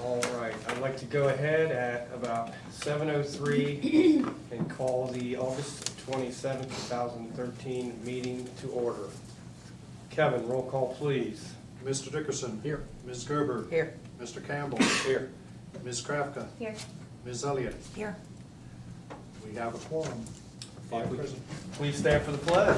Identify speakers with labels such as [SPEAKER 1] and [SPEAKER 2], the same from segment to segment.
[SPEAKER 1] All right, I'd like to go ahead at about 7:03 and call the August 27th, 2013 meeting to order. Kevin, roll call, please.
[SPEAKER 2] Mr. Dickerson.
[SPEAKER 3] Here.
[SPEAKER 2] Ms. Gerber.
[SPEAKER 3] Here.
[SPEAKER 2] Mr. Campbell.
[SPEAKER 1] Here.
[SPEAKER 2] Ms. Krafka.
[SPEAKER 4] Here.
[SPEAKER 2] Ms. Elliott.
[SPEAKER 4] Here.
[SPEAKER 2] We have a quorum.
[SPEAKER 1] If
[SPEAKER 2] Five
[SPEAKER 1] we could
[SPEAKER 2] present.
[SPEAKER 1] Please stand for the pledge.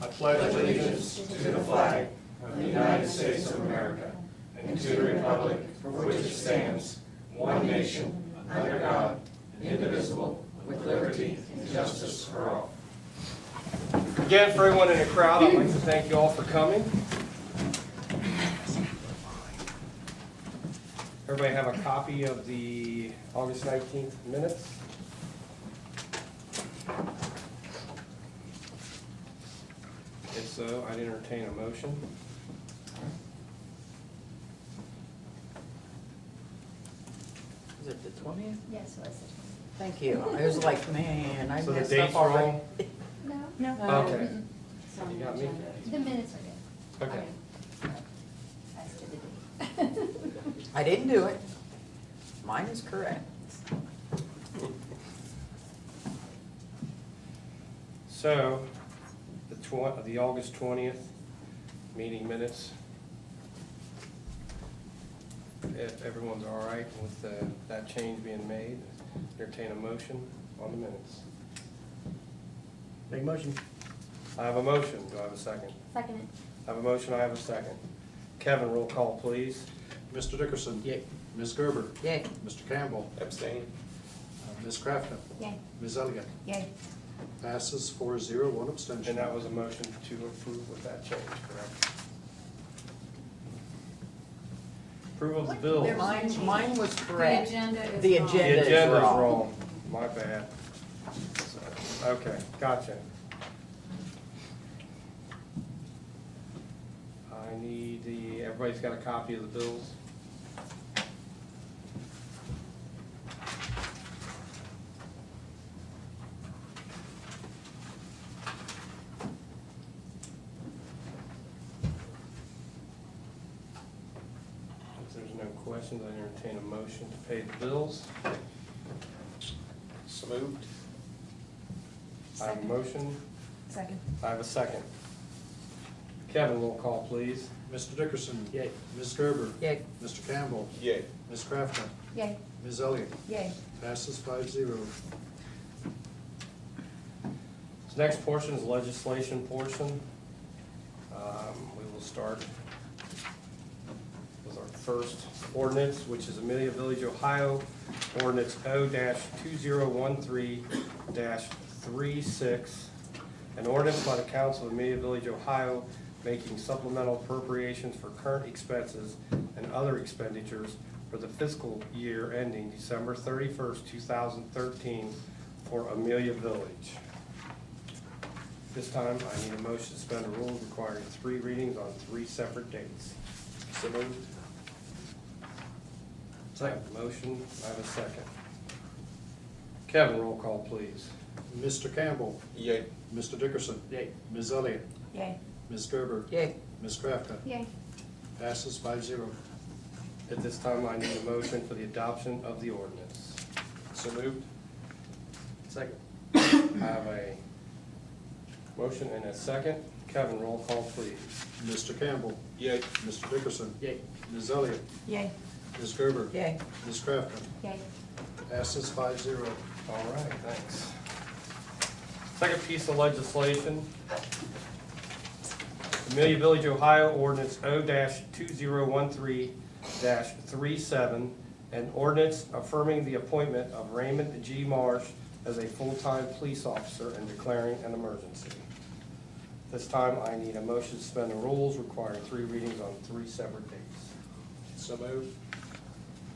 [SPEAKER 1] I pledge allegiance to the flag of the United States of America and to the republic for which it stands, one nation, under God, indivisible, with liberty and justice for all. Again, for everyone in the crowd, I'd like to thank you all for coming. Everybody have a copy of the August 19th minutes? If so, I'd entertain a motion.
[SPEAKER 3] Is it the 20th?
[SPEAKER 4] Yes, it was
[SPEAKER 3] Thank you. I was like, man, I
[SPEAKER 1] So the
[SPEAKER 3] messed
[SPEAKER 1] date's
[SPEAKER 3] up already.
[SPEAKER 1] wrong?
[SPEAKER 4] the. No.
[SPEAKER 1] Okay.
[SPEAKER 4] It's on
[SPEAKER 1] You
[SPEAKER 4] the
[SPEAKER 1] got me?
[SPEAKER 4] agenda. The minutes are good.
[SPEAKER 1] Okay.
[SPEAKER 4] As to the date.
[SPEAKER 3] I didn't do it. Mine is correct.
[SPEAKER 1] So, the August 20th meeting minutes. If everyone's all right with that change being made, entertain a motion on the minutes.
[SPEAKER 5] Make motion.
[SPEAKER 1] I have a motion. Do I have a second?
[SPEAKER 4] Second it.
[SPEAKER 1] I have a motion. I have a second. Kevin, roll call, please.
[SPEAKER 2] Mr. Dickerson.
[SPEAKER 5] Yay.
[SPEAKER 2] Ms. Gerber.
[SPEAKER 3] Yay.
[SPEAKER 2] Mr. Campbell.
[SPEAKER 1] Abstain.
[SPEAKER 2] Ms. Krafka.
[SPEAKER 4] Yay.
[SPEAKER 2] Ms. Elliott.
[SPEAKER 4] Yay.
[SPEAKER 2] Passes 4-0, one abstention.
[SPEAKER 1] And that was a motion to approve with that change, correct? Approval of the bills.
[SPEAKER 3] Mine was correct.
[SPEAKER 4] The agenda is
[SPEAKER 3] The
[SPEAKER 4] wrong.
[SPEAKER 1] The
[SPEAKER 3] agenda is
[SPEAKER 1] agenda's
[SPEAKER 3] wrong.
[SPEAKER 1] wrong. My bad. So, okay, gotcha. I need everybody's got a copy of the bills? If there's no questions, I entertain a motion to pay the bills. So moved. I have a motion.
[SPEAKER 4] Second.
[SPEAKER 1] I have a second. Kevin, roll call, please.
[SPEAKER 2] Mr. Dickerson.
[SPEAKER 5] Yay.
[SPEAKER 2] Ms. Gerber.
[SPEAKER 3] Yay.
[SPEAKER 2] Mr. Campbell.
[SPEAKER 1] Yay.
[SPEAKER 2] Ms. Krafka.
[SPEAKER 4] Yay.
[SPEAKER 2] Ms. Elliott.
[SPEAKER 4] Yay.
[SPEAKER 2] Passes 5-0.
[SPEAKER 1] This next portion is legislation portion. We will start with our first ordinance, which is Amelia Village, Ohio, ordinance O-2013-36, an ordinance by the Council of Amelia Village, Ohio, making supplemental appropriations for current expenses and other expenditures for the fiscal year ending December 31st, 2013 for Amelia Village. This time, I need a motion to suspend the rules requiring 3 readings on 3 separate dates. So moved. I have a motion, I have a second. Kevin, roll call, please.
[SPEAKER 2] Mr. Campbell.
[SPEAKER 1] Yay.
[SPEAKER 2] Mr. Dickerson.
[SPEAKER 5] Yay.
[SPEAKER 2] Ms. Elliott.
[SPEAKER 4] Yay.
[SPEAKER 2] Ms. Gerber.
[SPEAKER 3] Yay.
[SPEAKER 2] Ms. Krafka.
[SPEAKER 4] Yay.
[SPEAKER 2] Passes 5-0.
[SPEAKER 1] At this time, I need a motion for the adoption of the ordinance. So moved.
[SPEAKER 5] Second.
[SPEAKER 1] I have a motion and a second. Kevin, roll call, please.
[SPEAKER 2] Mr. Campbell.
[SPEAKER 1] Yay.
[SPEAKER 2] Mr. Dickerson.
[SPEAKER 5] Yay.
[SPEAKER 2] Ms. Elliott.
[SPEAKER 4] Yay.
[SPEAKER 2] Ms. Gerber.
[SPEAKER 3] Yay.
[SPEAKER 2] Ms. Krafka.
[SPEAKER 4] Yay.
[SPEAKER 2] Passes 5-0.
[SPEAKER 1] All right, thanks. Second piece of legislation. Amelia Village, Ohio, ordinance O-2013-37, an ordinance affirming the appointment of Raymond G. Marsh as a full-time police officer and declaring an emergency. This time, I need a motion to suspend the rules requiring 3 readings on 3 separate dates. So moved.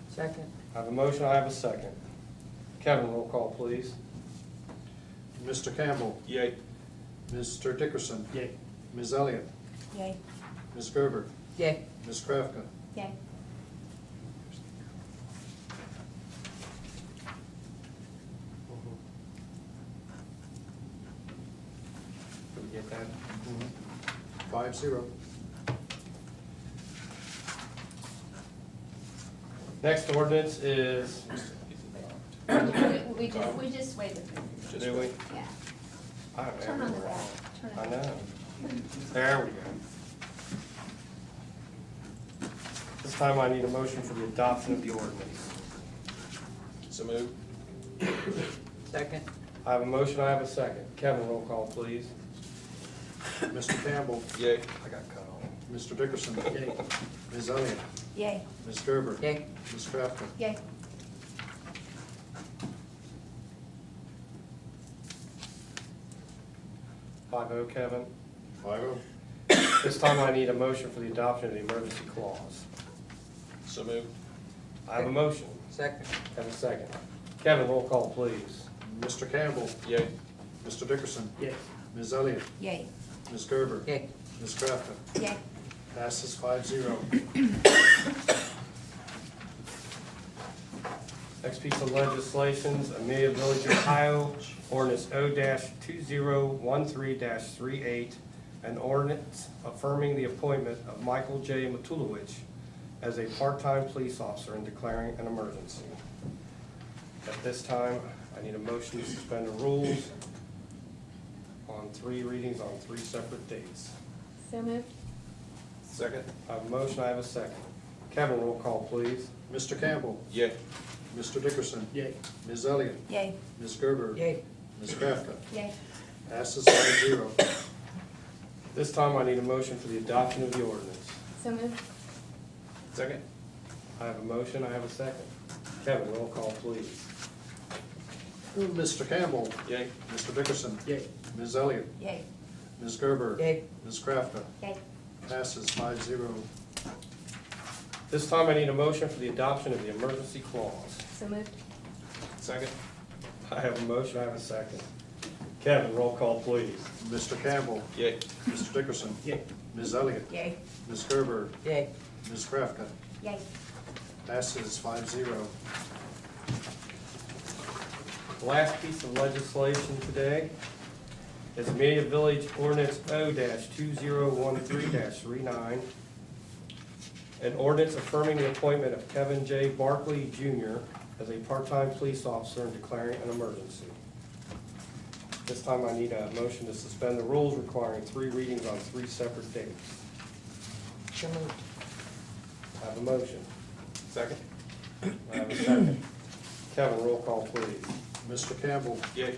[SPEAKER 3] Second.
[SPEAKER 1] I have a motion, I have a second. Kevin, roll call, please.
[SPEAKER 2] Mr. Campbell.
[SPEAKER 1] Yay.
[SPEAKER 2] Mr. Dickerson.
[SPEAKER 5] Yay.
[SPEAKER 2] Ms. Elliott.
[SPEAKER 4] Yay.
[SPEAKER 2] Ms. Gerber.
[SPEAKER 3] Yay.
[SPEAKER 2] Ms. Krafka.
[SPEAKER 4] Yay.
[SPEAKER 1] Did we get that?
[SPEAKER 2] 5-0.
[SPEAKER 1] Next ordinance is,
[SPEAKER 4] We just waited.
[SPEAKER 1] do we?
[SPEAKER 4] Yeah.
[SPEAKER 1] I don't
[SPEAKER 4] Turn on the
[SPEAKER 1] know.
[SPEAKER 4] back. Turn
[SPEAKER 1] I
[SPEAKER 4] on.
[SPEAKER 1] know. There we go. This time I need a motion for the adoption of the ordinance.
[SPEAKER 5] So moved.
[SPEAKER 3] Second.
[SPEAKER 1] I have a motion, I have a second. Kevin, roll call, please.
[SPEAKER 2] Mr. Campbell,
[SPEAKER 5] Yay.
[SPEAKER 1] I got cut off.
[SPEAKER 2] Mr. Dickerson.
[SPEAKER 3] Yay.
[SPEAKER 2] Ms. Elliott,
[SPEAKER 4] Yay.
[SPEAKER 2] Ms. Gerber.
[SPEAKER 3] Yay.
[SPEAKER 2] Ms. Crafton.
[SPEAKER 4] Yay.
[SPEAKER 1] 5-0, Kevin.
[SPEAKER 2] 5-0.
[SPEAKER 1] This time I need a motion for the adoption of the emergency clause.
[SPEAKER 5] So moved.
[SPEAKER 1] I have a motion.
[SPEAKER 3] Second.
[SPEAKER 1] Have a second. Kevin, roll call, please.
[SPEAKER 2] Mr. Campbell,
[SPEAKER 5] Yay.
[SPEAKER 2] Mr. Dickerson.
[SPEAKER 3] Yay.
[SPEAKER 2] Ms. Elliott,
[SPEAKER 4] Yay.
[SPEAKER 2] Ms. Gerber.
[SPEAKER 3] Yay.
[SPEAKER 2] Ms. Crafton.
[SPEAKER 4] Yay.
[SPEAKER 2] Passes 5-0.
[SPEAKER 1] Next piece of legislation is Amelia Village, Ohio, ordinance O-2013-38, an ordinance affirming the appointment of Michael J. Matulowicz as a part-time police officer and declaring an emergency. At this time, I need a motion to suspend the rules on 3 readings on 3 separate dates.
[SPEAKER 4] So moved.
[SPEAKER 5] Second.
[SPEAKER 1] I have a motion, I have a second. Kevin, roll call, please.
[SPEAKER 2] Mr. Campbell,
[SPEAKER 5] Yay.
[SPEAKER 2] Mr. Dickerson.
[SPEAKER 3] Yay.
[SPEAKER 2] Ms. Elliott,
[SPEAKER 4] Yay.
[SPEAKER 2] Ms. Gerber.
[SPEAKER 3] Yay.
[SPEAKER 2] Ms. Crafton.
[SPEAKER 4] Yay.
[SPEAKER 2] Passes 5-0.
[SPEAKER 1] This time I need a motion for the adoption of the ordinance.
[SPEAKER 4] So moved.
[SPEAKER 5] Second.
[SPEAKER 1] I have a motion, I have a second. Kevin, roll call, please.
[SPEAKER 2] Mr. Campbell,
[SPEAKER 5] Yay.
[SPEAKER 2] Mr. Dickerson.
[SPEAKER 3] Yay.
[SPEAKER 2] Ms. Elliott,
[SPEAKER 4] Yay.
[SPEAKER 2] Ms. Gerber.
[SPEAKER 3] Yay.
[SPEAKER 2] Ms. Crafton.
[SPEAKER 4] Yay.
[SPEAKER 2] Passes 5-0.
[SPEAKER 1] This time I need a motion for the adoption of the emergency clause.
[SPEAKER 4] So moved.
[SPEAKER 5] Second.
[SPEAKER 1] I have a motion, I have a second. Kevin, roll call, please.
[SPEAKER 2] Mr. Campbell,
[SPEAKER 5] Yay.
[SPEAKER 2] Mr. Dickerson.
[SPEAKER 3] Yay.
[SPEAKER 2] Ms. Elliott,
[SPEAKER 4] Yay.
[SPEAKER 2] Ms. Gerber.
[SPEAKER 3] Yay.
[SPEAKER 2] Ms. Crafton.
[SPEAKER 4] Yay.
[SPEAKER 2] Passes 5-0.
[SPEAKER 1] The last piece of legislation today is Amelia Village Ordinance O-2013-39, an ordinance affirming the appointment of Kevin J. Barkley Jr. as a part-time police officer and declaring an emergency. This time I need a motion to suspend the rules requiring 3 readings on 3 separate dates.
[SPEAKER 3] So moved.
[SPEAKER 1] I have a motion.
[SPEAKER 5] Second.
[SPEAKER 1] I have a second. Kevin, roll call, please.
[SPEAKER 2] Mr. Campbell,
[SPEAKER 5] Yay.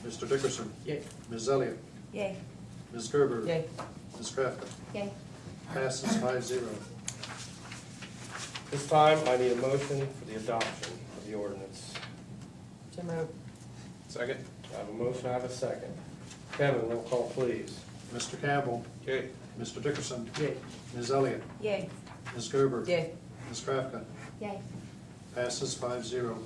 [SPEAKER 2] Mr. Dickerson.
[SPEAKER 3] Yay.
[SPEAKER 2] Ms. Elliott,
[SPEAKER 4] Yay.
[SPEAKER 2] Ms. Gerber.
[SPEAKER 3] Yay.
[SPEAKER 2] Ms. Crafton.
[SPEAKER 4] Yay.
[SPEAKER 2] Passes 5-0.
[SPEAKER 1] This time I need a motion for the adoption of the ordinance.
[SPEAKER 3] So moved.
[SPEAKER 5] Second.
[SPEAKER 1] I have a motion, I have a second. Kevin, roll call, please.
[SPEAKER 2] Mr. Campbell,
[SPEAKER 5] Yay.
[SPEAKER 2] Mr. Dickerson.
[SPEAKER 3] Yay.
[SPEAKER 2] Ms. Elliott,
[SPEAKER 4] Yay.
[SPEAKER 2] Ms. Gerber.
[SPEAKER 3] Yay.
[SPEAKER 2] Ms. Crafton.
[SPEAKER 4] Yay.
[SPEAKER 2] Passes 5-0.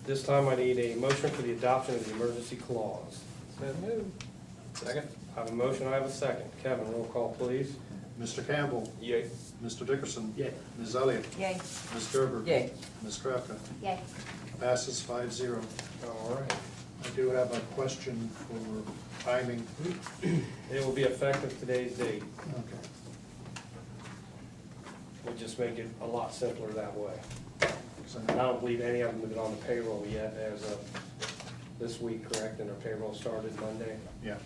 [SPEAKER 1] This time I need a motion for the adoption of the emergency clause.
[SPEAKER 5] So moved. Second.
[SPEAKER 1] I have a motion, I have a second. Kevin, roll call, please.
[SPEAKER 2] Mr. Campbell,
[SPEAKER 5] Yay.
[SPEAKER 2] Mr. Dickerson.
[SPEAKER 3] Yay.
[SPEAKER 2] Ms. Elliott,
[SPEAKER 4] Yay.
[SPEAKER 2] Ms. Gerber.
[SPEAKER 3] Yay.
[SPEAKER 2] Ms. Crafton.
[SPEAKER 4] Yay.
[SPEAKER 2] Passes 5-0.
[SPEAKER 1] All right.
[SPEAKER 2] I do have a question for timing.
[SPEAKER 1] It will be effective today's date.
[SPEAKER 2] Okay.
[SPEAKER 1] We'll just make it a lot simpler that way.
[SPEAKER 2] So,
[SPEAKER 1] And I don't believe any of them have been on the payroll yet as of this week, correct? And their payroll started Monday,
[SPEAKER 2] yeah,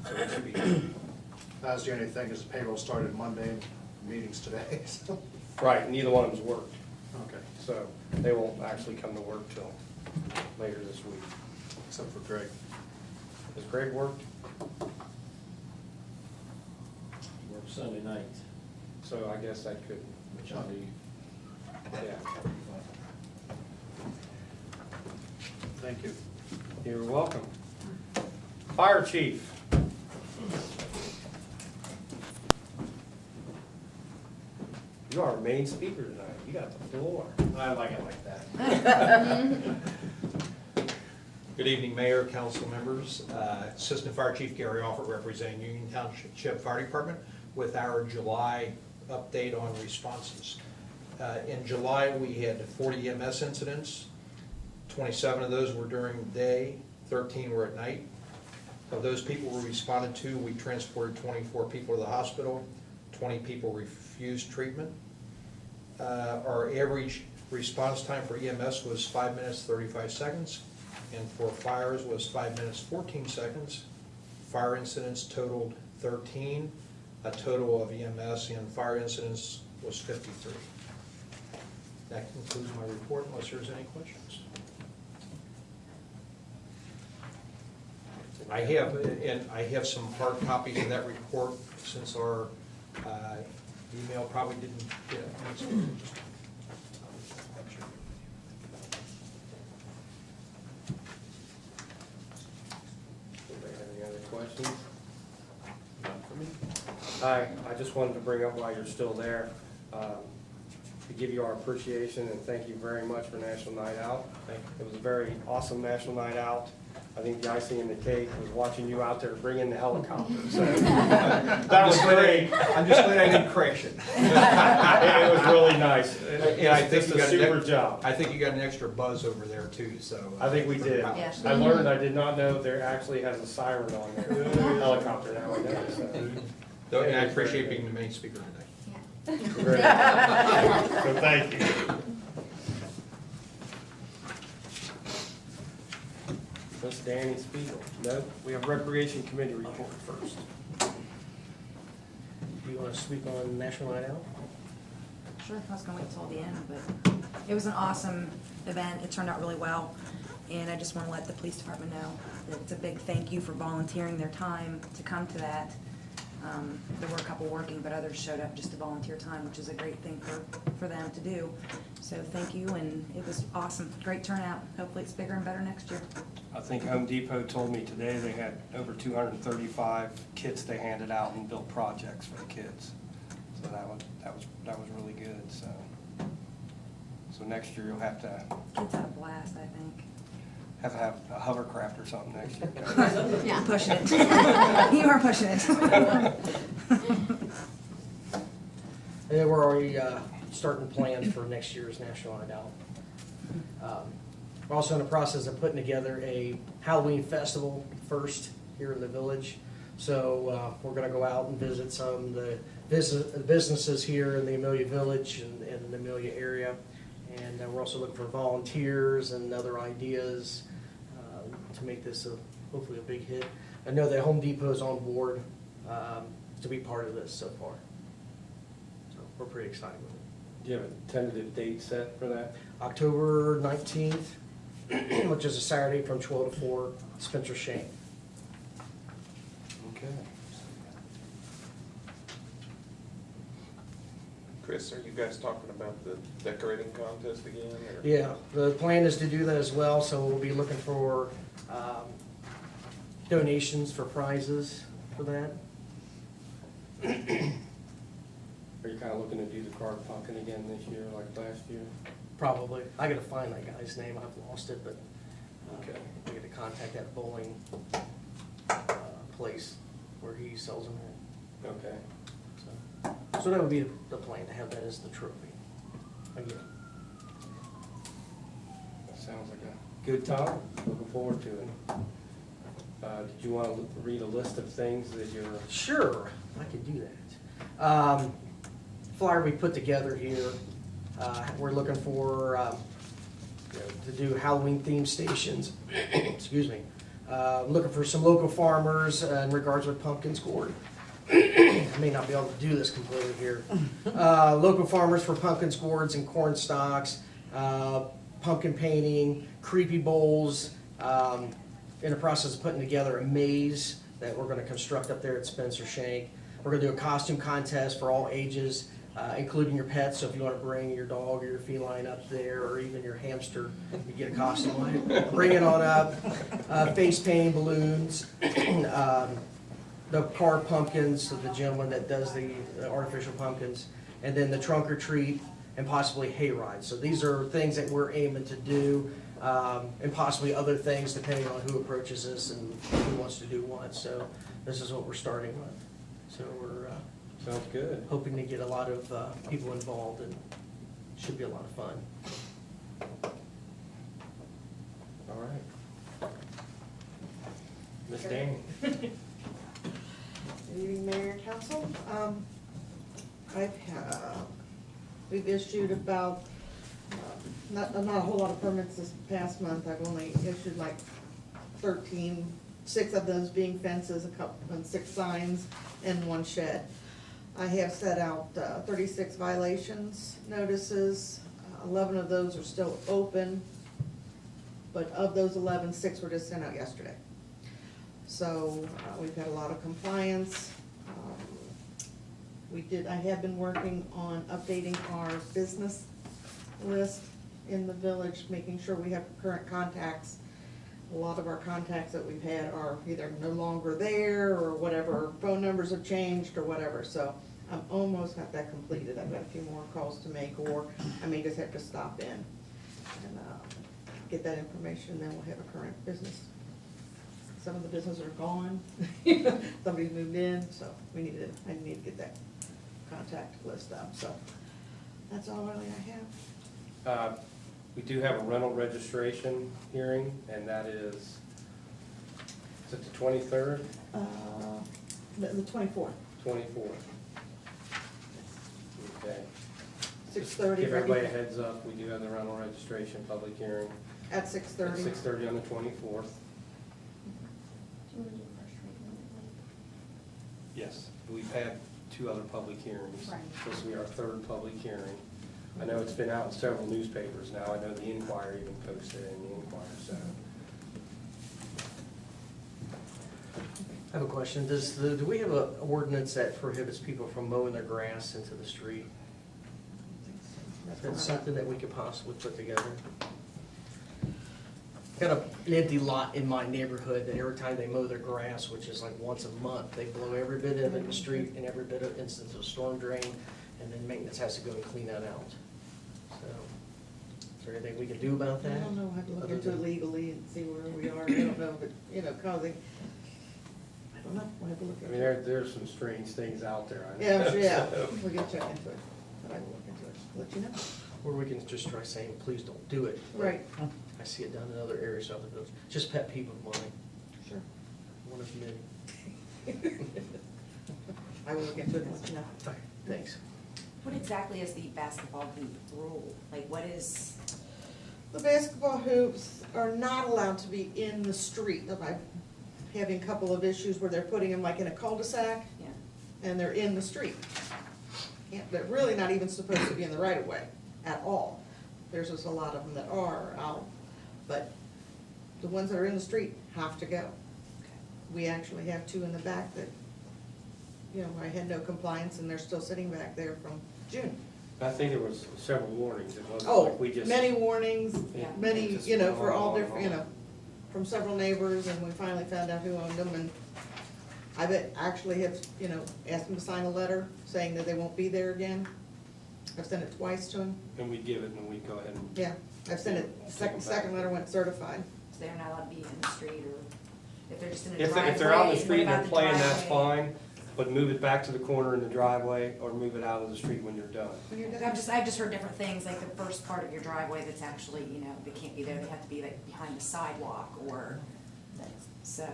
[SPEAKER 1] so it should be good.
[SPEAKER 2] that's the only thing, is payroll started Monday, meetings today, so.
[SPEAKER 1] Right, neither one of them's worked,
[SPEAKER 2] Okay,
[SPEAKER 1] so they won't actually come to work till later this week.
[SPEAKER 2] except for Greg.
[SPEAKER 1] Has Greg worked?
[SPEAKER 6] Work Sunday night,
[SPEAKER 1] So I guess that could,
[SPEAKER 6] which I'll be,
[SPEAKER 1] yeah.
[SPEAKER 2] Thank you.
[SPEAKER 1] You're welcome. Fire chief. You are our main speaker tonight. You got the floor.
[SPEAKER 6] I like it like that.
[SPEAKER 7] Good evening, Mayor, council members. Assistant Fire Chief Gary Alford representing Union Township Fire Department with our July update on responses. In July, we had 40 EMS incidents. 27 of those were during the day, 13 were at night. Of those people we responded to, we transported 24 people to the hospital, 20 people refused treatment. Our average response time for EMS was 5 minutes 35 seconds, and for fires was 5 minutes 14 seconds. Fire incidents totaled 13. A total of EMS and fire incidents was 53. That concludes my report unless there's any questions. I have some hard copies of that report since our email probably didn't get it.
[SPEAKER 1] Anybody have any other questions?
[SPEAKER 5] None for me.
[SPEAKER 1] Hi, I just wanted to bring up while you're still there, to give you our appreciation and thank you very much for National Night Out. It was a very awesome National Night Out. I think the icing in the cake was watching you out there bring in the helicopter, so. That was great.
[SPEAKER 7] I'm just glad I didn't crash it.
[SPEAKER 1] It was really nice.
[SPEAKER 7] And I think
[SPEAKER 1] It's
[SPEAKER 7] you
[SPEAKER 1] a
[SPEAKER 7] got
[SPEAKER 1] super job.
[SPEAKER 7] I think you got an extra buzz over there too, so.
[SPEAKER 1] I think we did.
[SPEAKER 4] Yeah.
[SPEAKER 1] I learned, I did not know there actually has a siren on there, helicopter now, I know, so.
[SPEAKER 7] And I appreciate being the main speaker today.
[SPEAKER 4] Yeah.
[SPEAKER 1] Great. So thank you. Miss Danny Spiegel. No, we have Recreation Committee report first.
[SPEAKER 8] Do you want to speak on National Night Out?
[SPEAKER 9] Sure, I was gonna wait till the end, but it was an awesome event. It turned out really well. And I just want to let the police department know that it's a big thank you for volunteering their time to come to that. There were a couple working, but others showed up just to volunteer time, which is a great thing for them to do. So thank you, and it was awesome. Great turnout. Hopefully it's bigger and better next year.
[SPEAKER 1] I think Home Depot told me today they had over 235 kits they handed out and built projects for the kids. So that was really good, so. So next year you'll have to
[SPEAKER 9] Kids had a blast, I think.
[SPEAKER 1] have a hovercraft or something next year.
[SPEAKER 9] You're pushing it. You are pushing it.
[SPEAKER 8] And then we're already starting plans for next year's National Night Out. We're also in the process of putting together a Halloween festival first here in the village. So we're going to go out and visit some of the businesses here in the Amelia Village and the Amelia area. And we're also looking for volunteers and other ideas to make this hopefully a big hit. I know that Home Depot is on board to be part of this so far. So we're pretty excited with it.
[SPEAKER 1] Do you have a tentative date set for that?
[SPEAKER 8] October 19th, which is a Saturday from 12 to 4, Spencer Shank.
[SPEAKER 1] Okay.
[SPEAKER 5] Chris, are you guys talking about the decorating contest again, or?
[SPEAKER 8] Yeah, the plan is to do that as well, so we'll be looking for donations for prizes for that.
[SPEAKER 1] Are you kind of looking to do the card pumpkin again this year like last year?
[SPEAKER 8] Probably. I gotta find that guy's name, I've lost it, but
[SPEAKER 1] Okay.
[SPEAKER 8] I gotta contact that bowling place where he sells them at.
[SPEAKER 1] Okay.
[SPEAKER 8] So that would be the plan, to have that as the trophy. Again.
[SPEAKER 1] That sounds like a good time. Looking forward to it. Did you want to read a list of things that you're?
[SPEAKER 8] Sure, I could do that. Flyer we put together here, we're looking for, to do Halloween themed stations, excuse me. Looking for some local farmers in regards with pumpkin gourd. I may not be able to do this completely here. Local farmers for pumpkin gourds and corn stalks, pumpkin painting, creepy bowls, in the process of putting together a maze that we're gonna construct up there at Spencer Shank. We're gonna do a costume contest for all ages, including your pets, so if you wanna bring your dog or your feline up there, or even your hamster, you get a costume on it. Bring it on up. Face painting, balloons, the carved pumpkins, so the gentleman that does the artificial pumpkins, and then the trunk or treat, and possibly hay rides. So these are things that we're aiming to do, and possibly other things depending on who approaches us and who wants to do what. So this is what we're starting with. So we're
[SPEAKER 1] Sounds good.
[SPEAKER 8] hoping to get a lot of people involved, and should be a lot of fun.
[SPEAKER 1] All right. Miss Danny?
[SPEAKER 10] Good evening, Mayor and Council. I've We've issued about, not a whole lot of permits this past month. I've only issued like 13, 6 of those being fences, and 6 signs, and 1 shed. I have set out 36 violations notices. 11 of those are still open, but of those 11, 6 were just sent out yesterday. So we've had a lot of compliance. I have been working on updating our business list in the village, making sure we have current contacts. A lot of our contacts that we've had are either no longer there or whatever, phone numbers have changed or whatever, so I'm almost got that completed. I've got a few more calls to make, or I may just have to stop in and get that information, then we'll have a current business. Some of the businesses are gone, somebody's moved in, so I need to get that contact list up, so that's all really I have.
[SPEAKER 1] We do have a rental registration hearing, and that is it the 23rd?
[SPEAKER 10] The 24th,
[SPEAKER 1] 24th. Okay.
[SPEAKER 10] 6:30.
[SPEAKER 1] Give everybody a heads up, we do have the rental registration public hearing
[SPEAKER 10] At
[SPEAKER 1] at
[SPEAKER 10] 6:30.
[SPEAKER 1] 6:30 on the 24th.
[SPEAKER 4] Do you want to do the first reading?
[SPEAKER 1] Yes. We've had 2 other public hearings.
[SPEAKER 4] Right.
[SPEAKER 1] This will be our 3rd public hearing. I know it's been out in several newspapers now. I know the Inquirer even posted it in the Inquirer, so.
[SPEAKER 8] I have a question. Do we have an ordinance that prohibits people from mowing their grass into the street? Is that something that we could possibly put together? Got an empty lot in my neighborhood that every time they mow their grass, which is like once a month, they blow every bit of it in the street and every bit of instance of storm drain, and then maintenance has to go and clean that out. So, is there anything we can do about that?
[SPEAKER 10] I don't know, I have to look
[SPEAKER 8] Other
[SPEAKER 10] into it
[SPEAKER 8] than-
[SPEAKER 10] legally and see where we are. I don't know, but, causing, I don't know, we'll have to look
[SPEAKER 1] I
[SPEAKER 10] into
[SPEAKER 1] mean,
[SPEAKER 10] it.
[SPEAKER 1] there's some strange things out there. I know.
[SPEAKER 10] Yeah,
[SPEAKER 1] So,
[SPEAKER 10] we can check into it, but I will look into it, let you know.
[SPEAKER 8] Or we can just try saying, please don't do it.
[SPEAKER 10] Right,
[SPEAKER 8] I see it done in other areas of the village. Just pet peeve of mine,
[SPEAKER 10] sure.
[SPEAKER 8] one of many.
[SPEAKER 10] I will look into it and let you know.
[SPEAKER 8] Okay, thanks.
[SPEAKER 9] What exactly is the basketball hoop rule? Like, what is,
[SPEAKER 10] The basketball hoops are not allowed to be in the street. I'm having a couple of issues where they're putting them like in a cul-de-sac
[SPEAKER 9] yeah,
[SPEAKER 10] and they're in the street. They're really not even supposed to be in the right of way at all. There's just a lot of them that are out, but the ones that are in the street have to go. We actually have 2 in the back that, I had no compliance and they're still sitting back there from June.
[SPEAKER 1] I think there was several warnings. It wasn't
[SPEAKER 10] Oh,
[SPEAKER 1] like we just.
[SPEAKER 10] many warnings,
[SPEAKER 9] Yeah.
[SPEAKER 10] many,
[SPEAKER 1] Just
[SPEAKER 10] for all
[SPEAKER 1] on and
[SPEAKER 10] different,
[SPEAKER 1] on.
[SPEAKER 10] from several neighbors, and we finally found out who owned them, and actually have, asked them to sign a letter saying that they won't be there again. I've sent it twice to them,
[SPEAKER 1] And we give it and we go ahead and.
[SPEAKER 10] yeah, I've sent it,
[SPEAKER 1] Take 'em back.
[SPEAKER 10] second letter went certified.
[SPEAKER 9] so they're not allowed to be in the street, or if they're just in a driveway?
[SPEAKER 1] If they're out in the
[SPEAKER 9] what
[SPEAKER 1] street and they're
[SPEAKER 9] about the
[SPEAKER 1] playing, that's
[SPEAKER 9] driveway?
[SPEAKER 1] fine, but move it back to the corner in the driveway or move it out of the street when you're done.
[SPEAKER 10] When you're done.
[SPEAKER 9] I've just heard different things, like the first part of your driveway that's actually, they can't be there, they have to be like behind the sidewalk, or, so,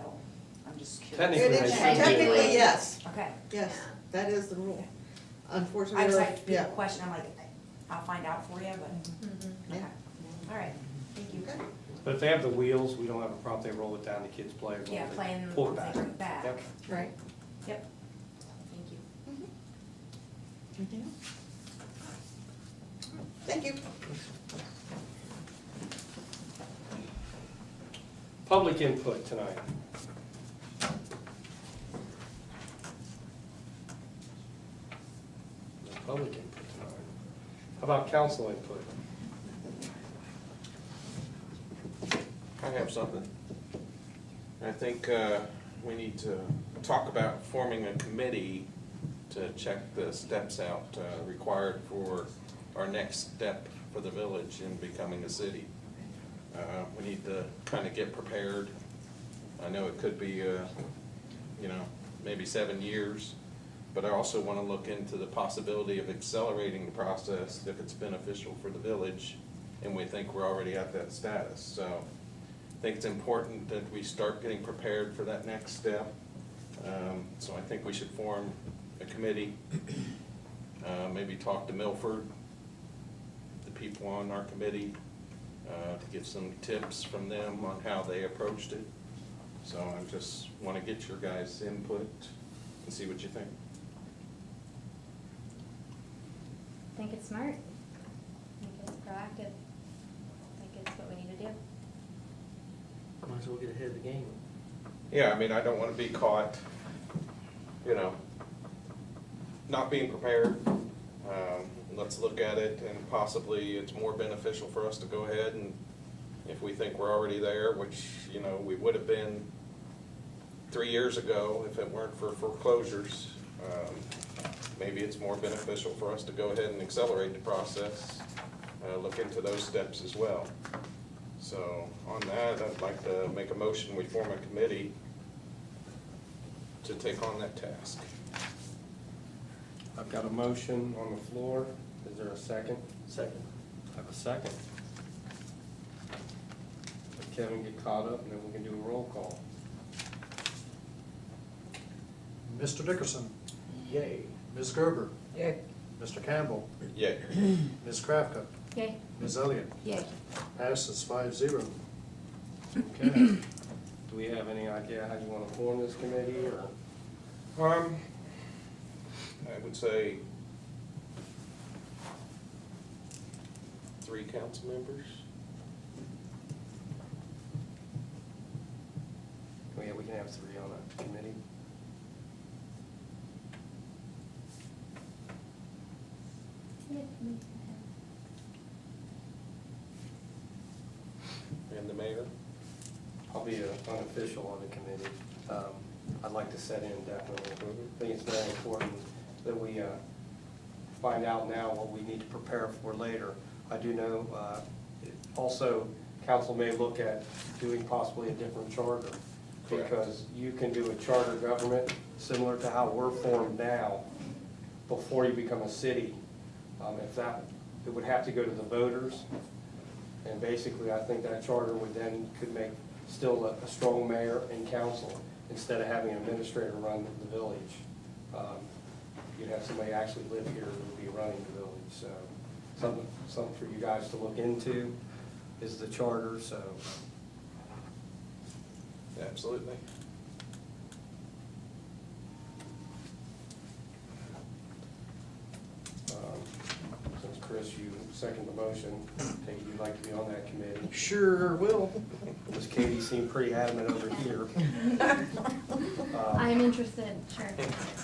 [SPEAKER 9] I'm just curious.
[SPEAKER 10] It is,
[SPEAKER 1] Technically, they should be.
[SPEAKER 10] technically, yes,
[SPEAKER 9] Okay.
[SPEAKER 10] yes, that is the rule. Unfortunately,
[SPEAKER 9] I just
[SPEAKER 10] we're-
[SPEAKER 9] like to
[SPEAKER 10] yeah.
[SPEAKER 9] a question, I'm like, I'll find out for you, but,
[SPEAKER 10] Yeah.
[SPEAKER 9] okay, all right, thank you.
[SPEAKER 10] Okay.
[SPEAKER 1] But if they have the wheels, we don't have a problem, they roll it down, the kids play. as long
[SPEAKER 9] Yeah,
[SPEAKER 1] as they
[SPEAKER 9] playing
[SPEAKER 1] pull it
[SPEAKER 9] once they bring it back.
[SPEAKER 1] Yep.
[SPEAKER 10] Right.
[SPEAKER 9] Yep, thank you.
[SPEAKER 10] Anything else? Thank you.
[SPEAKER 1] Public input tonight. No public input tonight. How about council input?
[SPEAKER 5] I have something. I think we need to talk about forming a committee to check the steps out required for our next step for the village in becoming a city. We need to kind of get prepared. I know it could be, maybe 7 years, but I also want to look into the possibility of accelerating the process if it's beneficial for the village, and we think we're already at that status. So I think it's important that we start getting prepared for that next step. So I think we should form a committee, maybe talk to Milford people on our committee to get some tips from them on how they approached it. So I just want to get your guys' input and see what you think.
[SPEAKER 4] I think it's smart. I think it's proactive. I think it's what we need to do.
[SPEAKER 8] Might as well get ahead of the game.
[SPEAKER 5] Yeah, I mean, I don't want to be caught, you know, not being prepared. Let's look at it, and possibly it's more beneficial for us to go ahead, and if we think we're already there, which, you know, we would have been 3 years ago if it weren't for foreclosures, maybe it's more beneficial for us to go ahead and accelerate the process, look into those steps as well. So on that, I'd like to make a motion, we form a committee to take on that task.
[SPEAKER 1] I've got a motion on the floor. Is there a second?
[SPEAKER 8] Second.
[SPEAKER 1] I have a second. Let Kevin get caught up, and then we can do a roll call.
[SPEAKER 2] Mr. Dickerson,
[SPEAKER 8] Yay.
[SPEAKER 2] Ms. Gerber,
[SPEAKER 3] Yay.
[SPEAKER 2] Mr. Campbell,
[SPEAKER 5] Yay.
[SPEAKER 2] Ms. Krafka,
[SPEAKER 4] Yay.
[SPEAKER 2] Ms. Elliott.
[SPEAKER 9] Yay.
[SPEAKER 2] Passes 5-0.
[SPEAKER 1] Okay. Do we have any idea how you want to form this committee, or?
[SPEAKER 5] I would say 3 council members.
[SPEAKER 1] Oh, yeah, we can have 3 on a committee.
[SPEAKER 5] And the mayor?
[SPEAKER 1] I'll be unofficial on the committee. I'd like to set in definitely. I think it's very important that we find out now what we need to prepare for later. I do know also council may look at doing possibly a different charter.
[SPEAKER 5] Correct.
[SPEAKER 1] Because you can do a charter government similar to how we're formed now before you become a city. It would have to go to the voters. And basically, I think that charter would then could make still a strong mayor and council instead of having an administrator run the village. You'd have somebody actually live here who would be running the village. So something for you guys to look into is the charter, so.
[SPEAKER 5] Absolutely.
[SPEAKER 1] Since Chris, you second the motion, take it you'd like to be on that committee.
[SPEAKER 8] Sure will.
[SPEAKER 1] Ms. Katie seemed pretty adamant over here.
[SPEAKER 4] I'm interested, sure.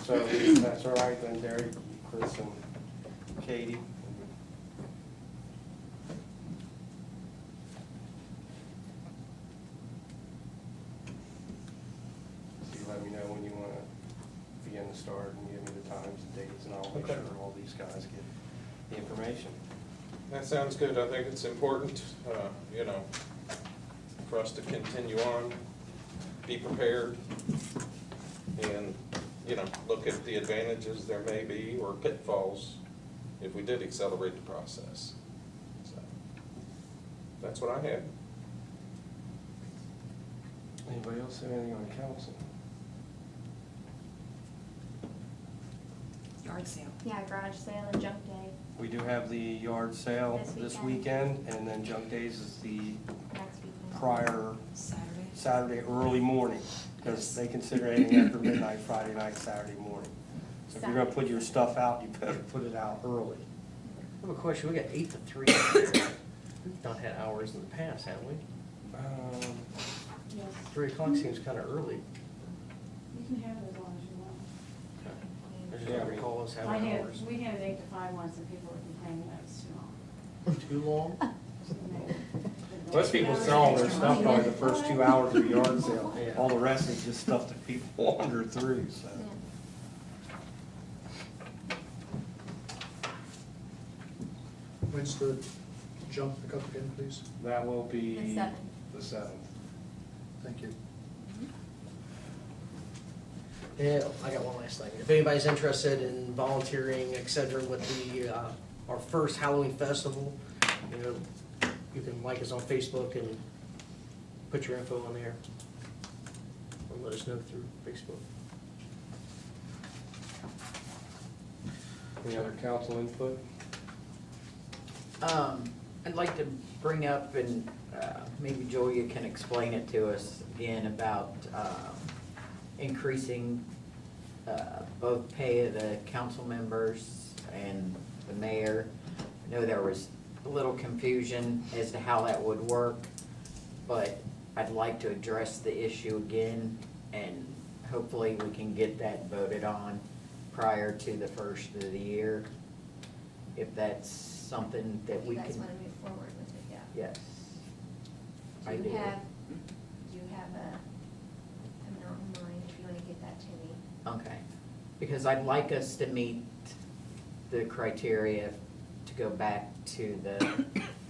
[SPEAKER 1] So that's all right then, Derek, Chris, and Katie. So you let me know when you want to begin to start and give me the times and dates, and I'll make
[SPEAKER 5] Okay.
[SPEAKER 1] sure all these guys get the information.
[SPEAKER 5] That sounds good. I think it's important, you know, for us to continue on, be prepared, and, you know, look at the advantages there may be or pitfalls if we did accelerate the process. So, that's what I had.
[SPEAKER 1] Anybody else have anything on council?
[SPEAKER 9] Yard sale.
[SPEAKER 4] Yeah, garage sale and junk day
[SPEAKER 1] We do have the yard sale
[SPEAKER 4] This
[SPEAKER 1] this weekend, and then junk days is the
[SPEAKER 4] next weekend.
[SPEAKER 1] prior
[SPEAKER 9] Saturday.
[SPEAKER 1] Saturday early morning, because they consider anything after midnight, Friday night, Saturday morning. So if you're gonna put your stuff out, you better put it out early.
[SPEAKER 8] I have a question. We got 8 to 3. We've not had hours in the past, have we?
[SPEAKER 11] Yes,
[SPEAKER 8] 3 o'clock seems kind of early.
[SPEAKER 11] you can have it as long as you want.
[SPEAKER 8] I just
[SPEAKER 1] Yeah,
[SPEAKER 8] don't
[SPEAKER 1] we-
[SPEAKER 8] recall us
[SPEAKER 11] I
[SPEAKER 8] having
[SPEAKER 11] had,
[SPEAKER 8] hours.
[SPEAKER 11] we had it 8 to 5 once and people were complaining that was too long.
[SPEAKER 8] Too long?
[SPEAKER 11] So we made it-
[SPEAKER 1] Most people sell all their stuff probably the first 2 hours of yard sale.
[SPEAKER 8] Yeah.
[SPEAKER 1] All the rest is just stuff that people wander through, so.
[SPEAKER 4] Yeah.
[SPEAKER 2] When's the jump pick up again, please?
[SPEAKER 1] That will be.
[SPEAKER 4] The 7th.
[SPEAKER 1] The 7th.
[SPEAKER 2] Thank you.
[SPEAKER 8] Yeah, I got one last thing. If anybody's interested in volunteering, et cetera, with the, our first Halloween festival, you know, you can like us on Facebook and put your info on there. Or let us know through Facebook.
[SPEAKER 1] Any other council input?
[SPEAKER 3] I'd like to bring up, and maybe Julia can explain it to us again, about increasing both pay of the council members and the mayor. I know there was a little confusion as to how that would work, but I'd like to address the issue again, and hopefully we can get that voted on prior to the first of the year, if that's something that we
[SPEAKER 4] You
[SPEAKER 3] can.
[SPEAKER 4] guys wanna move forward with it, yeah.
[SPEAKER 3] Yes. I
[SPEAKER 4] Do
[SPEAKER 3] do.
[SPEAKER 4] you have a amount in mind, if you wanna get that to me?
[SPEAKER 3] Okay, because I'd like us to meet the criteria to go back to the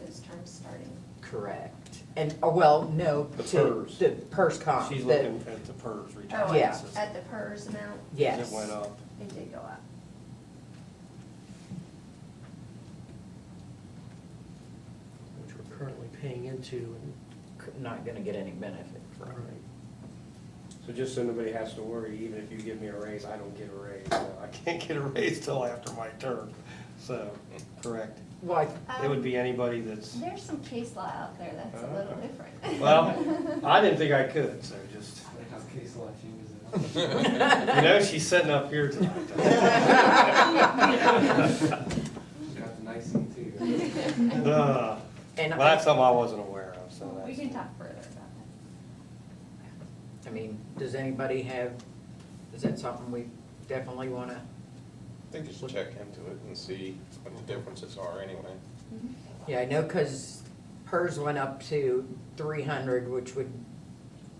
[SPEAKER 4] Those terms starting.
[SPEAKER 3] correct. And, well, no,
[SPEAKER 1] The
[SPEAKER 3] to
[SPEAKER 1] PERS.
[SPEAKER 3] the PERS comp.
[SPEAKER 1] She's
[SPEAKER 3] the-
[SPEAKER 1] looking at the PERS
[SPEAKER 4] Oh,
[SPEAKER 1] retirement
[SPEAKER 3] Yeah.
[SPEAKER 1] system.
[SPEAKER 4] at the PERS amount,
[SPEAKER 3] Yes.
[SPEAKER 1] It went up.
[SPEAKER 4] it did go up.
[SPEAKER 8] Which we're currently paying into, and
[SPEAKER 3] Not gonna get any benefit from
[SPEAKER 8] Right.
[SPEAKER 3] it.
[SPEAKER 1] So just so nobody has to worry, even if you give me a raise, I don't get a raise. I can't get a raise till after my term. So, correct.
[SPEAKER 3] Well,
[SPEAKER 1] It would be anybody that's,
[SPEAKER 4] There's some case law out there that's a little
[SPEAKER 1] Okay.
[SPEAKER 4] different.
[SPEAKER 1] well, I didn't think I could, so just,
[SPEAKER 6] Case law changes
[SPEAKER 1] you know, she's sitting up here tonight.
[SPEAKER 6] Got the nice seat too.
[SPEAKER 3] And
[SPEAKER 1] Well, that's something I wasn't aware of, so
[SPEAKER 4] We
[SPEAKER 1] that's.
[SPEAKER 4] can talk further about that.
[SPEAKER 3] I mean, does anybody have, is that something we definitely wanna?
[SPEAKER 5] I think you should check into it and see what the differences are anyway.
[SPEAKER 3] Yeah, I know, cause PERS went up to 300, which would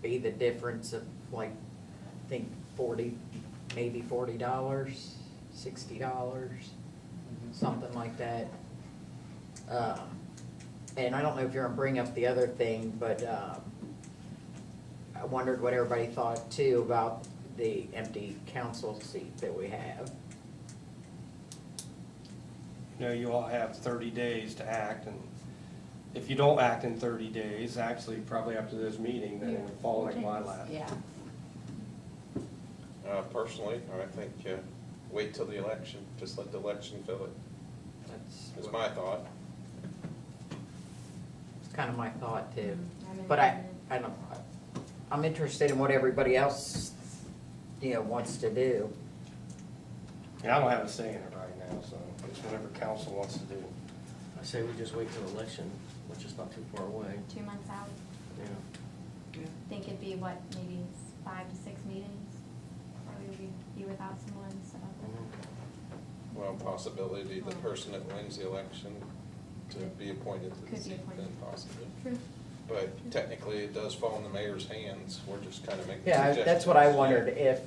[SPEAKER 3] be the difference of like, I think 40, maybe $40, $60, something like that. And I don't know if you're gonna bring up the other thing, but, I wondered what everybody thought too about the empty council seat that we have.
[SPEAKER 1] You know, you all have 30 days to act, and if you don't act in 30 days, actually, probably after this meeting, then it would fall like my lap.
[SPEAKER 4] Yeah.
[SPEAKER 5] Personally, I think wait till the election, just let the election fill it,
[SPEAKER 3] That's
[SPEAKER 5] is my thought.
[SPEAKER 3] kind of my thought too.
[SPEAKER 4] I'm in
[SPEAKER 3] But
[SPEAKER 4] agreement.
[SPEAKER 3] I don't, I'm interested in what everybody else, wants to do.
[SPEAKER 1] And I don't have a say in it right now, so it's whatever council wants to do.
[SPEAKER 8] I say we just wait till election, which is not too far away,
[SPEAKER 4] 2 months out,
[SPEAKER 8] yeah.
[SPEAKER 4] think it'd be what, maybe 5 to 6 meetings? Probably would be without someone, so.
[SPEAKER 5] Well, possibility the person that wins the election to be appointed to the
[SPEAKER 4] Could be
[SPEAKER 5] seat,
[SPEAKER 4] appointed.
[SPEAKER 5] then possibly.
[SPEAKER 4] True.
[SPEAKER 5] But technically, it does fall in the mayor's hands, we're just kind of making
[SPEAKER 3] Yeah,
[SPEAKER 5] suggestions.
[SPEAKER 3] that's what I wondered, if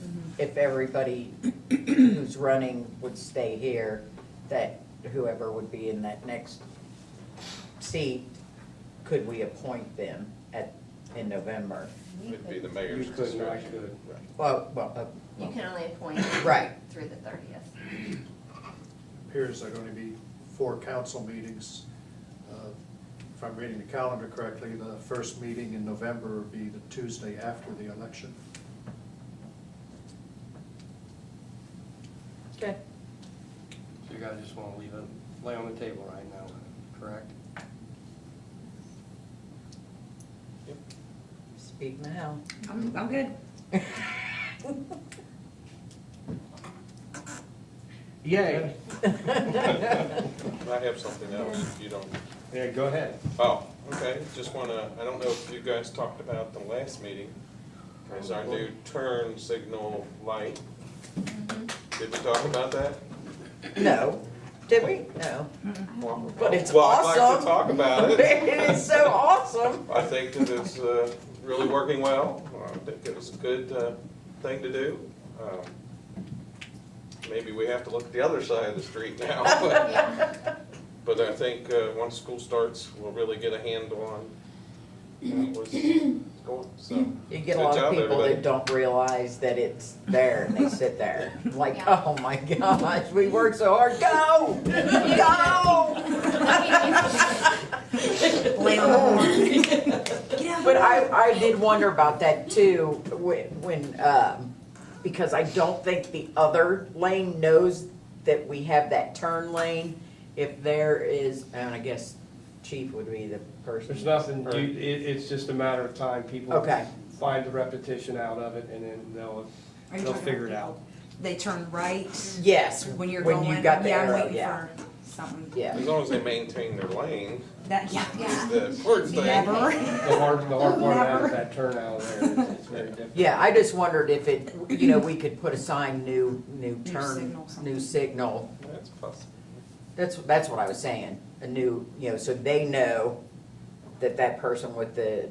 [SPEAKER 3] everybody who's running would stay here, that whoever would be in that next seat, could we appoint them in November?
[SPEAKER 5] It'd be the mayor's
[SPEAKER 1] You couldn't, I
[SPEAKER 5] discretion.
[SPEAKER 1] could.
[SPEAKER 5] Right.
[SPEAKER 3] Well,
[SPEAKER 4] You can only appoint.
[SPEAKER 3] Right.
[SPEAKER 4] Through the 30th.
[SPEAKER 2] Appears there are going to be 4 council meetings. If I'm reading the calendar correctly, the first meeting in November will be the Tuesday after the election.
[SPEAKER 3] okay.
[SPEAKER 1] So you guys just want to leave it, lay on the table right now, correct?
[SPEAKER 3] Speak now.
[SPEAKER 9] I'm good.
[SPEAKER 8] Yay.
[SPEAKER 5] I have something else, if you don't.
[SPEAKER 1] Yeah, go ahead.
[SPEAKER 5] Oh, okay, just wanna, I don't know if you guys talked about the last meeting, is our new turn signal light. Did we talk about that?
[SPEAKER 3] No, did we? No.
[SPEAKER 5] Well,
[SPEAKER 3] But it's
[SPEAKER 5] well, I'd like to
[SPEAKER 3] awesome.
[SPEAKER 5] talk about it.
[SPEAKER 3] It is so awesome.
[SPEAKER 5] I think that it's really working well. I think it was a good thing to do. Maybe we have to look at the other side of the street now.
[SPEAKER 4] Yeah.
[SPEAKER 5] But I think once school starts, we'll really get a handle on what's going, so.
[SPEAKER 3] You get a
[SPEAKER 5] good
[SPEAKER 3] lot of
[SPEAKER 5] job,
[SPEAKER 3] people
[SPEAKER 5] everybody.
[SPEAKER 3] that don't realize that it's there and they sit there like,
[SPEAKER 4] Yeah.
[SPEAKER 3] oh my gosh, we worked so hard, go, go.
[SPEAKER 9] Lay on the horn. Get out.
[SPEAKER 3] But I did wonder about that too, when, because I don't think the other lane knows that we have that turn lane if there is, and I guess chief would be the person.
[SPEAKER 1] There's nothing,
[SPEAKER 3] or-
[SPEAKER 1] it's just a matter of time. People
[SPEAKER 3] Okay.
[SPEAKER 1] find the repetition out of it, and then
[SPEAKER 9] Are you
[SPEAKER 1] they'll
[SPEAKER 9] talking
[SPEAKER 1] figure
[SPEAKER 9] about
[SPEAKER 1] it out.
[SPEAKER 9] people- They turn right
[SPEAKER 3] Yes,
[SPEAKER 9] when you're
[SPEAKER 3] when
[SPEAKER 9] going?
[SPEAKER 3] you got the
[SPEAKER 9] Yeah, I'm
[SPEAKER 3] arrow,
[SPEAKER 9] waiting
[SPEAKER 3] yeah.
[SPEAKER 9] for something.
[SPEAKER 3] Yeah.
[SPEAKER 5] As long as they maintain their lane,
[SPEAKER 9] That, yeah.
[SPEAKER 5] is the important thing.
[SPEAKER 9] Never.
[SPEAKER 1] The hard part
[SPEAKER 9] Never.
[SPEAKER 1] is that turnout there, it's very difficult.
[SPEAKER 3] Yeah, I just wondered if it, we could put a sign, new turn,
[SPEAKER 9] signal, something.
[SPEAKER 3] new signal.
[SPEAKER 5] That's possible.
[SPEAKER 3] That's what I was saying, a new, so they know that person with the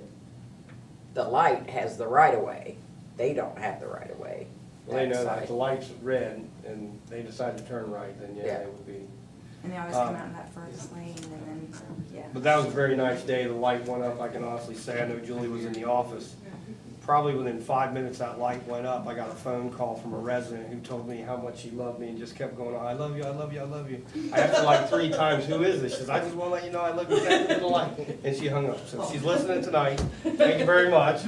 [SPEAKER 3] light has the right of way. They don't have the right of way.
[SPEAKER 1] Well, they know that
[SPEAKER 3] side.
[SPEAKER 1] if the light's red and they decide to turn right, then yeah,
[SPEAKER 3] Yeah.
[SPEAKER 1] they would be.
[SPEAKER 9] And they always come out in that first lane and then, yeah.
[SPEAKER 1] But that was a very nice day, the light went up, I can honestly say, I know Julie was in the office. Probably within 5 minutes that light went up, I got a phone call from a resident who told me how much she loved me and just kept going on, I love you, I love you, I love you. I asked her like 3 times, who is this? She says, I just wanna let you know I love you, thank you for the light. And she hung up, so she's listening tonight, thank you very much.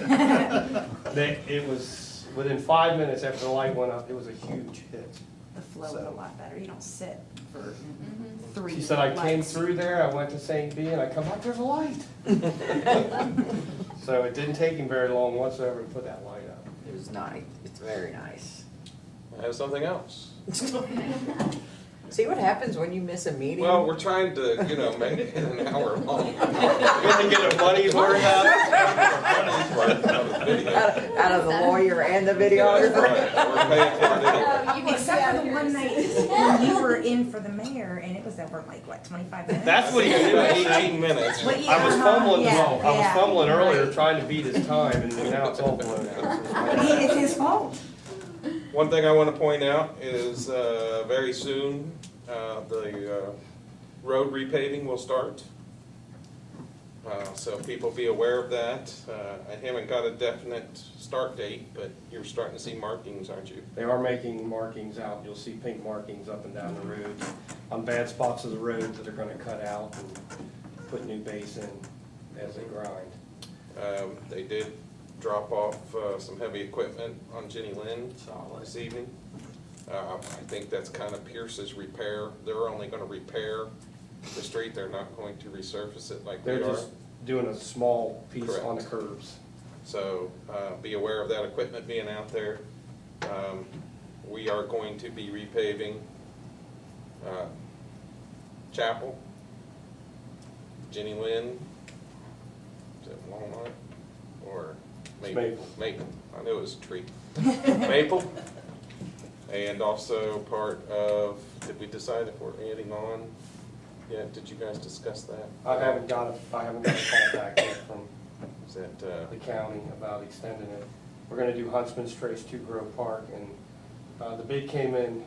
[SPEAKER 1] It was, within 5 minutes after the light went up, it was a huge hit.
[SPEAKER 9] The flow is a
[SPEAKER 1] So-
[SPEAKER 9] lot better. You don't sit for 3
[SPEAKER 1] She said, I came
[SPEAKER 9] lights.
[SPEAKER 1] through there, I went to St. B, and I come back, there's a light. So it didn't take him very long whatsoever to put that light up.
[SPEAKER 3] It was nice, it's very nice.
[SPEAKER 5] I have something else.
[SPEAKER 3] See what happens when you miss a meeting?
[SPEAKER 5] Well, we're trying to, make it an hour long.
[SPEAKER 1] Good to get a money's worth out.
[SPEAKER 3] Out of the lawyer and the videographer?
[SPEAKER 5] Right, we're paying for the-
[SPEAKER 9] Except for the one night when you were in for the mayor and it was over like, what, 25 minutes?
[SPEAKER 1] That's what he was
[SPEAKER 5] About
[SPEAKER 1] doing.
[SPEAKER 5] 18 minutes.
[SPEAKER 9] But yeah,
[SPEAKER 1] I was fumbling,
[SPEAKER 9] yeah,
[SPEAKER 1] I was
[SPEAKER 9] yeah.
[SPEAKER 1] fumbling earlier trying to beat his time, and then now it's all blown out.
[SPEAKER 9] It's his fault.
[SPEAKER 5] One thing I want to point out is very soon, the road repaving will start. So people be aware of that. I haven't got a definite start date, but you're starting to see markings, aren't you?
[SPEAKER 1] They are making markings out, you'll see pink markings up and down the roads, on bad spots of the roads that are gonna cut out and put new base in as they grind.
[SPEAKER 5] They did drop off some heavy equipment on Jenny Lynn this evening. I think that's kind of Pierce's repair. They're only going to repair the street. They're not going to resurface it like we
[SPEAKER 1] They're
[SPEAKER 5] are.
[SPEAKER 1] just doing a small piece
[SPEAKER 5] Correct.
[SPEAKER 1] on the curbs.
[SPEAKER 5] So be aware of that equipment being out there. We are going to be repaving Chapel, Jenny Lynn, is it Walnut, or
[SPEAKER 1] It's
[SPEAKER 5] Maple?
[SPEAKER 1] Maple.
[SPEAKER 5] Maple, I knew it was a tree. Maple, and also part of, did we decide if we're adding on yet? Did you guys discuss that?
[SPEAKER 1] I haven't got a call back yet from
[SPEAKER 5] Is that,
[SPEAKER 1] the county about extending it. We're gonna do Huntsman's Trace to Grove Park, and the bid came in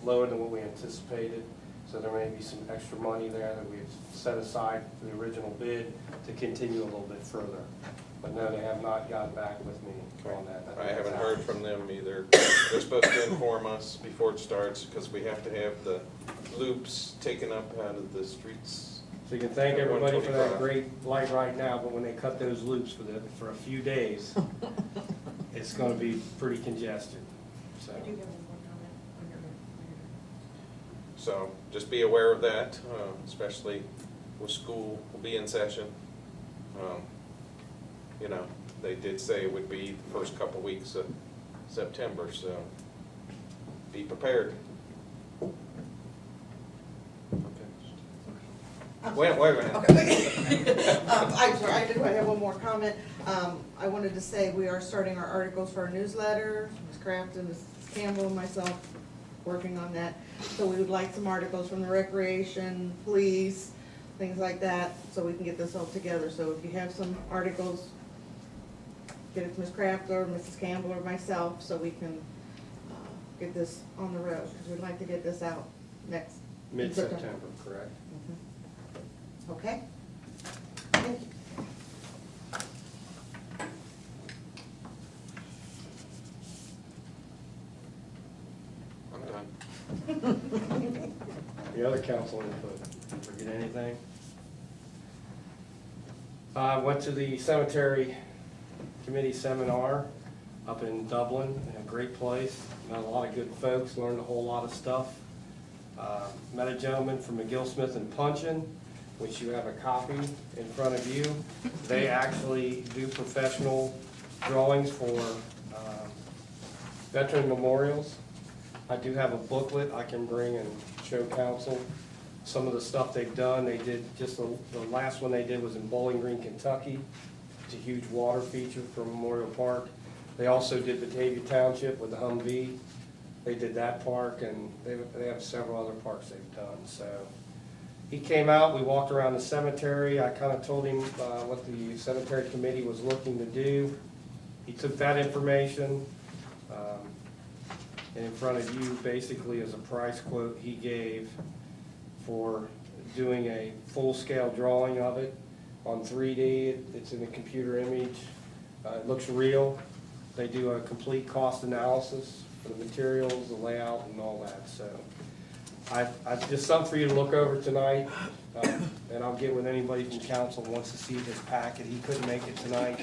[SPEAKER 1] lower than what we anticipated, so there may be some extra money there that we've set aside for the original bid to continue a little bit further. But no, they have not gotten back with me on that.
[SPEAKER 5] I haven't heard from them either. They're supposed to inform us before it starts, because we have to have the loops taken up out of the streets.
[SPEAKER 1] So you can thank everybody for that
[SPEAKER 5] 125.
[SPEAKER 1] great light right now, but when they cut those loops for a few days, it's gonna be pretty congested, so.
[SPEAKER 5] So just be aware of that, especially with school will be in session. They did say it would be the first couple weeks of September, so be prepared. Wait a minute.
[SPEAKER 10] I'm sorry, I have one more comment. I wanted to say we are starting our articles for our newsletter, Ms. Kraft and Ms. Campbell and myself working on that. So we would like some articles from the recreation, police, things like that, so we can get this all together. So if you have some articles, get it to Ms. Kraft or Mrs. Campbell or myself, so we can get this on the road, because we'd like to get this out next.
[SPEAKER 1] Mid-September, correct?
[SPEAKER 10] Okay? Thank you.
[SPEAKER 5] I'm done.
[SPEAKER 1] The other council input, did I forget anything? I went to the cemetery committee seminar up in Dublin, a great place, met a lot of good folks, learned a whole lot of stuff. Met a gentleman from McGill Smith and Punchin, which you have a copy in front of you. They actually do professional drawings for veteran memorials. I do have a booklet I can bring and show council some of the stuff they've done. They did, just the last one they did was in Bowling Green, Kentucky. It's a huge water feature for Memorial Park. They also did Batavia Township with the Humvee. They did that park, and they have several other parks they've done. So he came out, we walked around the cemetery. I kind of told him what the cemetery committee was looking to do. He took that information, and in front of you basically is a price quote he gave for doing a full-scale drawing of it on 3D. It's in a computer image. It looks real. They do a complete cost analysis for the materials, the layout, and all that. So just something for you to look over tonight, and I'll get with anybody from council who wants to see his packet. He couldn't make it tonight.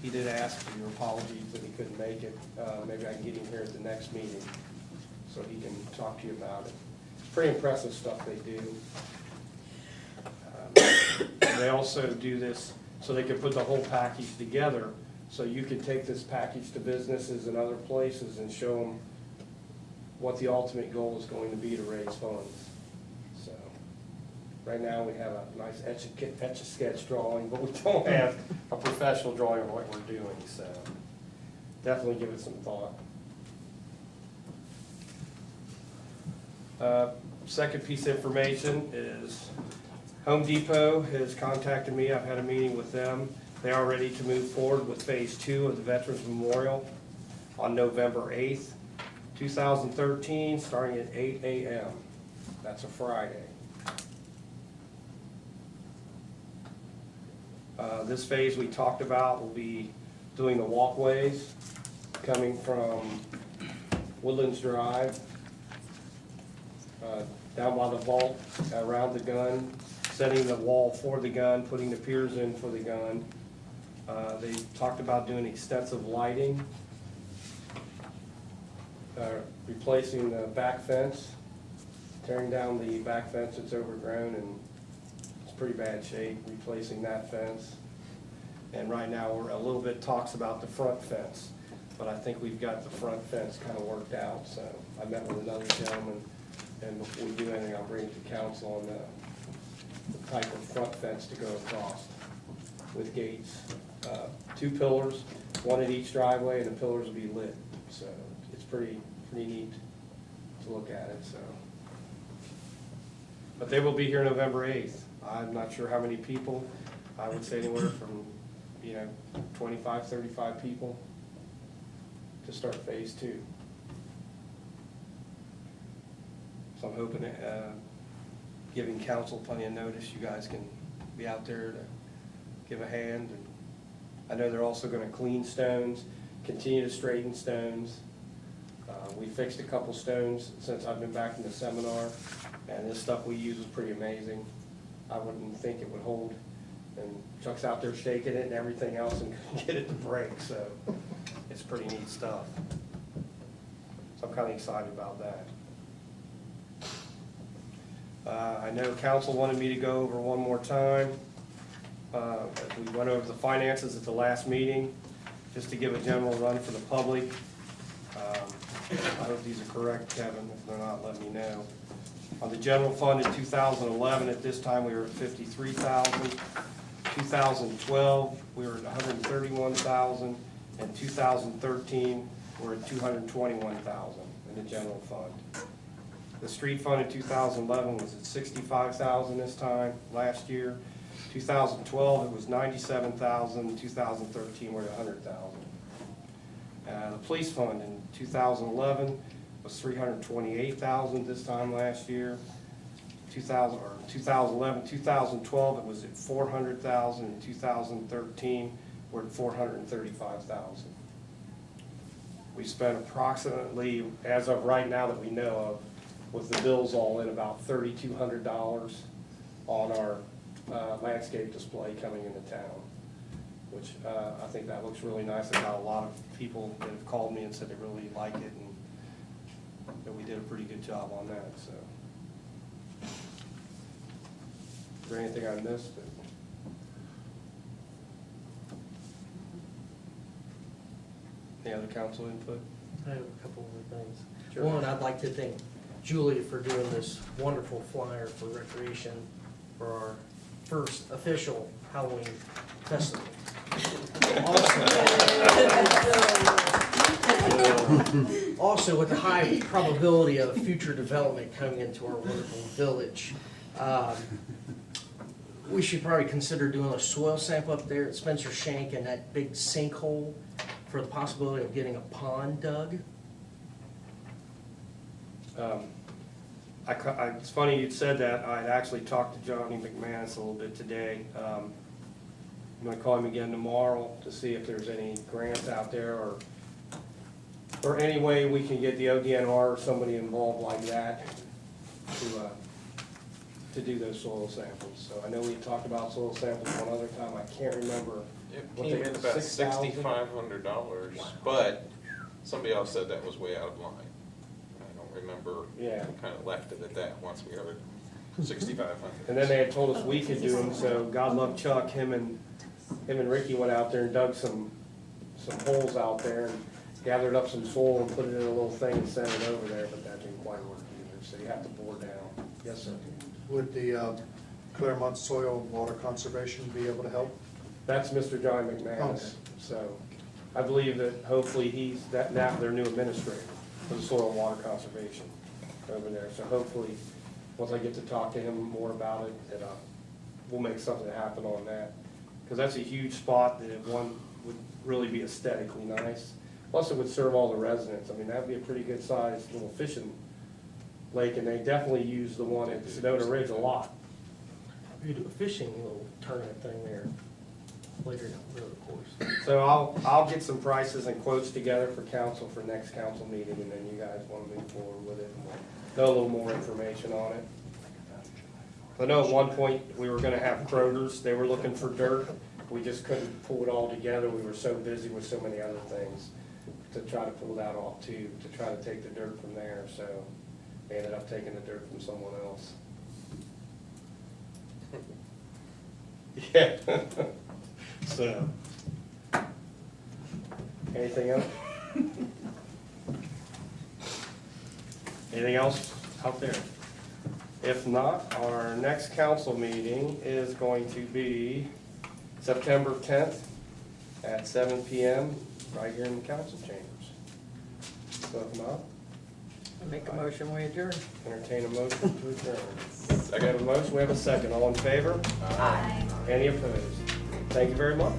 [SPEAKER 1] He did ask for your apologies that he couldn't make it. Maybe I can get him here at the next meeting so he can talk to you about it. Pretty impressive stuff they do. They also do this so they can put the whole package together, so you can take this package to businesses and other places and show them what the ultimate goal is going to be to raise funds. So right now we have a nice etch-a-sketch drawing, but we don't have a professional drawing of what we're doing, so definitely give it some thought. Second piece of information is Home Depot has contacted me. I've had a meeting with them. They are ready to move forward with phase 2 of the Veterans Memorial on November 8th, 2013, starting at 8 a.m. That's a Friday. This phase we talked about will be doing the walkways coming from Woodlands Drive, down by the vault, around the gun, setting the wall for the gun, putting the piers in for the gun. They talked about doing extensive lighting, replacing the back fence, tearing down the back fence that's overgrown and it's pretty bad shape, replacing that fence. And right now we're a little bit talks about the front fence, but I think we've got the front fence kind of worked out. So I met with another gentleman, and before we do anything, I'll bring it to council on the type of front fence to go across with gates. 2 pillars, 1 at each driveway, and the pillars will be lit. So it's pretty neat to look at it. So, but they will be here November 8th. I'm not sure how many people. I would say anywhere from 25, 35 people to start phase 2. So I'm hoping giving council plenty of notice, you guys can be out there to give a hand. And I know they're also going to clean stones, continue to straighten stones. We fixed a couple stones since I've been back in the seminar, and this stuff we use is pretty amazing. I wouldn't think it would hold. And Chuck's out there shaking it and everything else and couldn't get it to break, so it's pretty neat stuff. So I'm kind of excited about that. I know council wanted me to go over one more time. We went over the finances at the last meeting, just to give a general run for the public. I hope these are correct, Kevin. If they're not, let me know. On the general fund in 2011, at this time, we were at $53,000. 2012, we were at $131,000. And 2013, we're at $221,000 in the general fund. The street fund in 2011 was at $65,000 this time, last year. 2012, it was $97,000. 2013, we're at $100,000. The police fund in 2011 was $328,000 this time last year. 2011, 2012, it was at $400,000. In 2013, we're at $435,000. We spent approximately, as of right now that we know of, with the bills all in, about $3,200 on our landscape display coming into town, which I think that looks really nice. I got a lot of people that have called me and said they really like it, and that we did a pretty good job on that. So there anything I missed? Any other council input?
[SPEAKER 8] I have a couple of things.
[SPEAKER 1] Sure.
[SPEAKER 8] One, I'd like to thank Julia for doing this wonderful flyer for recreation for our first official Halloween festival. Also, with the high probability of future development coming into our wonderful village, we should probably consider doing a soil sample up there at Spencer Shank and that big sinkhole for the possibility of getting a pond dug.
[SPEAKER 1] It's funny you'd said that. I'd actually talked to Johnny McManus a little bit today. I'm gonna call him again tomorrow to see if there's any grants out there or any way we can get the ODNR or somebody involved like that to do those soil samples. So I know we talked about soil samples one other time. I can't remember.
[SPEAKER 5] It
[SPEAKER 1] what
[SPEAKER 5] came
[SPEAKER 1] they
[SPEAKER 5] in
[SPEAKER 1] were,
[SPEAKER 5] about
[SPEAKER 1] $6,000?
[SPEAKER 5] $6,500, but somebody else said that was way out of line. I don't remember.
[SPEAKER 1] Yeah.
[SPEAKER 5] We kind of left it at that once we heard 6,500.
[SPEAKER 1] And then they had told us we could do them, so God love Chuck, him and Ricky went out there and dug some holes out there and gathered up some soil and put it in a little thing and sent it over there, but that didn't quite work either, so you have to bore down. Yes, sir.
[SPEAKER 2] Would the Claremont Soil and Water Conservation be able to help?
[SPEAKER 1] That's Mr. John McManus,
[SPEAKER 2] Okay.
[SPEAKER 1] so I believe that hopefully he's now their new administrator for the soil and water conservation over there. So hopefully, once I get to talk to him more about it, that we'll make something happen on that. Because that's a huge spot that one would really be aesthetically nice. Plus it would serve all the residents. I mean, that'd be a pretty good sized little fishing lake, and they definitely use the one at Sedona Ridge a lot.
[SPEAKER 8] We could do a fishing little tournament thing there later down the road, of course.
[SPEAKER 1] So I'll get some prices and quotes together for council for next council meeting, and then you guys want to move forward with it, and we'll know a little more information on it. I know at one point we were gonna have Kroger's, they were looking for dirt, we just couldn't pull it all together, we were so busy with so many other things to try to pull that off too, to try to take the dirt from there, so they ended up taking the dirt from someone else. Yeah. So, anything else? Anything else out there? If not, our next council meeting is going to be September 10th at 7 p.m. right here in the council chambers. So if not,
[SPEAKER 3] Make a motion, we adjourn.
[SPEAKER 1] entertain a motion to adjourn. I got a motion, we have a second. All in favor?
[SPEAKER 3] Aye.
[SPEAKER 1] Any opposed? Thank you very much.